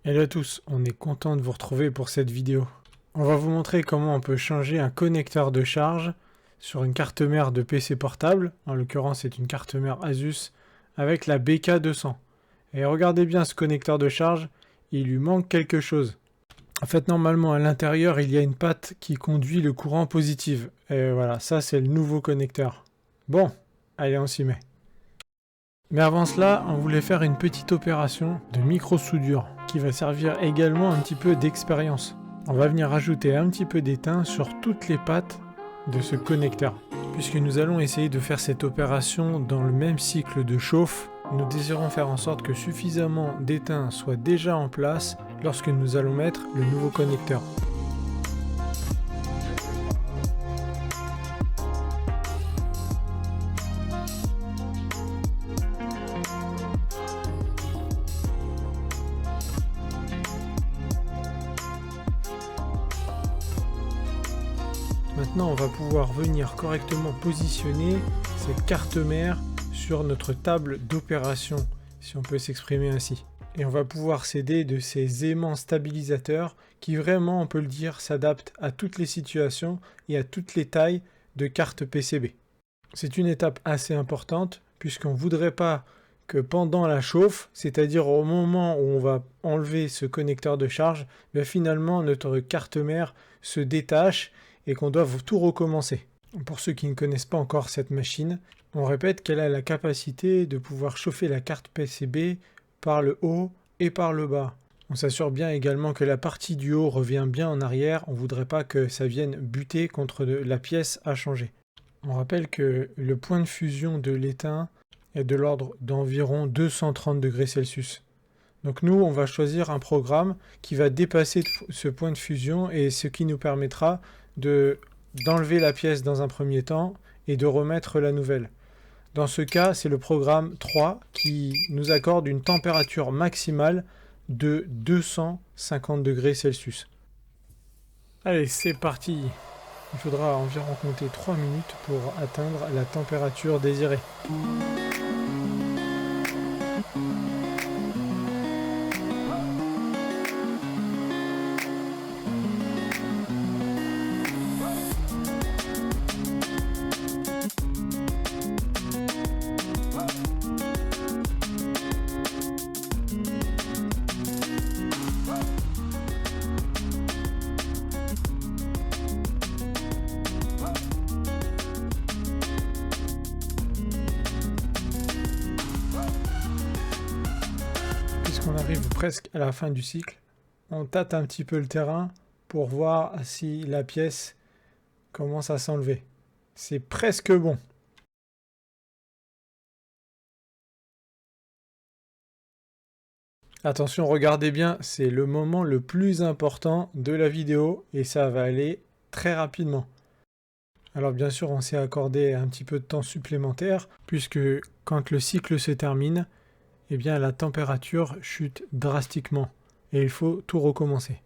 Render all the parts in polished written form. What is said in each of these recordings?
Hello à tous, on est content de vous retrouver pour cette vidéo. On va vous montrer comment on peut changer un connecteur de charge sur une carte mère de PC portable. En l'occurrence, c'est une carte mère Asus avec la BK200. Et regardez bien ce connecteur de charge, il lui manque quelque chose. En fait, normalement, à l'intérieur, il y a une patte qui conduit le courant positif. Et voilà, ça, c'est le nouveau connecteur. Bon, allez, on s'y met. Mais avant cela, on voulait faire une petite opération de micro-soudure qui va servir également un petit peu d'expérience. On va venir ajouter un petit peu d'étain sur toutes les pattes de ce connecteur. Puisque nous allons essayer de faire cette opération dans le même cycle de chauffe, nous désirons faire en sorte que suffisamment d'étain soit déjà en place lorsque nous allons mettre le nouveau connecteur. Maintenant, on va pouvoir venir correctement positionner cette carte mère sur notre table d'opération, si on peut s'exprimer ainsi. Et on va pouvoir s'aider de ces aimants stabilisateurs qui vraiment, on peut le dire, s'adaptent à toutes les situations et à toutes les tailles de carte PCB. C'est une étape assez importante puisqu'on ne voudrait pas que pendant la chauffe, c'est-à-dire au moment où on va enlever ce connecteur de charge, finalement notre carte mère se détache et qu'on doit tout recommencer. Pour ceux qui ne connaissent pas encore cette machine, on répète qu'elle a la capacité de pouvoir chauffer la carte PCB par le haut et par le bas. On s'assure bien également que la partie du haut revient bien en arrière, on ne voudrait pas que ça vienne buter contre la pièce à changer. On rappelle que le point de fusion de l'étain est de l'ordre d'environ 230 degrés Celsius. Donc nous, on va choisir un programme qui va dépasser ce point de fusion et ce qui nous permettra d'enlever la pièce dans un premier temps et de remettre la nouvelle. Dans ce cas, c'est le programme 3 qui nous accorde une température maximale de 250 degrés Celsius. Allez, c'est parti. Il faudra environ compter 3 minutes pour atteindre la température désirée. Puisqu'on arrive presque à la fin du cycle, on tâte un petit peu le terrain pour voir si la pièce commence à s'enlever. C'est presque bon. Attention, regardez bien, c'est le moment le plus important de la vidéo et ça va aller très rapidement. Alors bien sûr, on s'est accordé un petit peu de temps supplémentaire puisque quand le cycle se termine, eh bien la température chute drastiquement et il faut tout recommencer.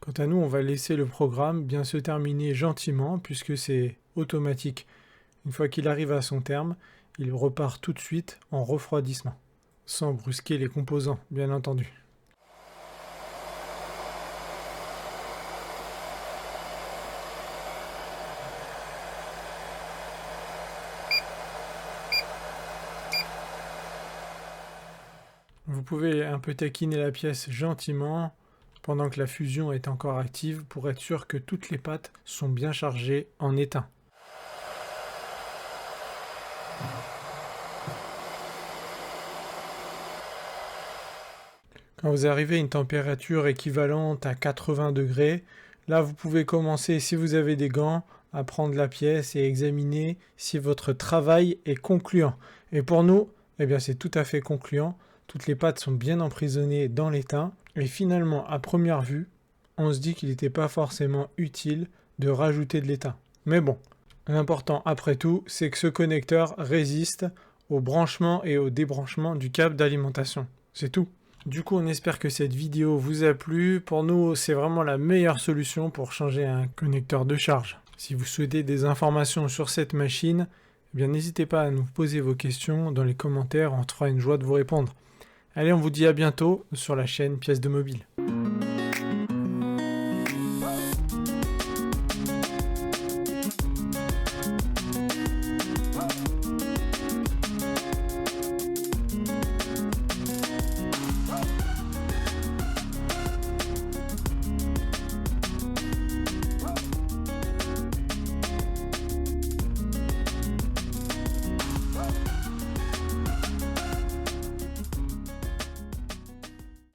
Quant à nous, on va laisser le programme bien se terminer gentiment puisque c'est automatique. Une fois qu'il arrive à son terme, il repart tout de suite en refroidissement, sans brusquer les composants, bien entendu. Vous pouvez un peu taquiner la pièce gentiment pendant que la fusion est encore active pour être sûr que toutes les pattes sont bien chargées en étain. Quand vous arrivez à une température équivalente à 80 degrés, là vous pouvez commencer, si vous avez des gants, à prendre la pièce et examiner si votre travail est concluant. Et pour nous, eh bien c'est tout à fait concluant. Toutes les pattes sont bien emprisonnées dans l'étain. Et finalement, à première vue, on se dit qu'il n'était pas forcément utile de rajouter de l'étain. Mais bon, l'important après tout, c'est que ce connecteur résiste au branchement et au débranchement du câble d'alimentation. C'est tout. Du coup, on espère que cette vidéo vous a plu. Pour nous, c'est vraiment la meilleure solution pour changer un connecteur de charge. Si vous souhaitez des informations sur cette machine, eh bien n'hésitez pas à nous poser vos questions dans les commentaires, on se fera une joie de vous répondre. Allez, on vous dit à bientôt sur la chaîne Pièces de Mobile.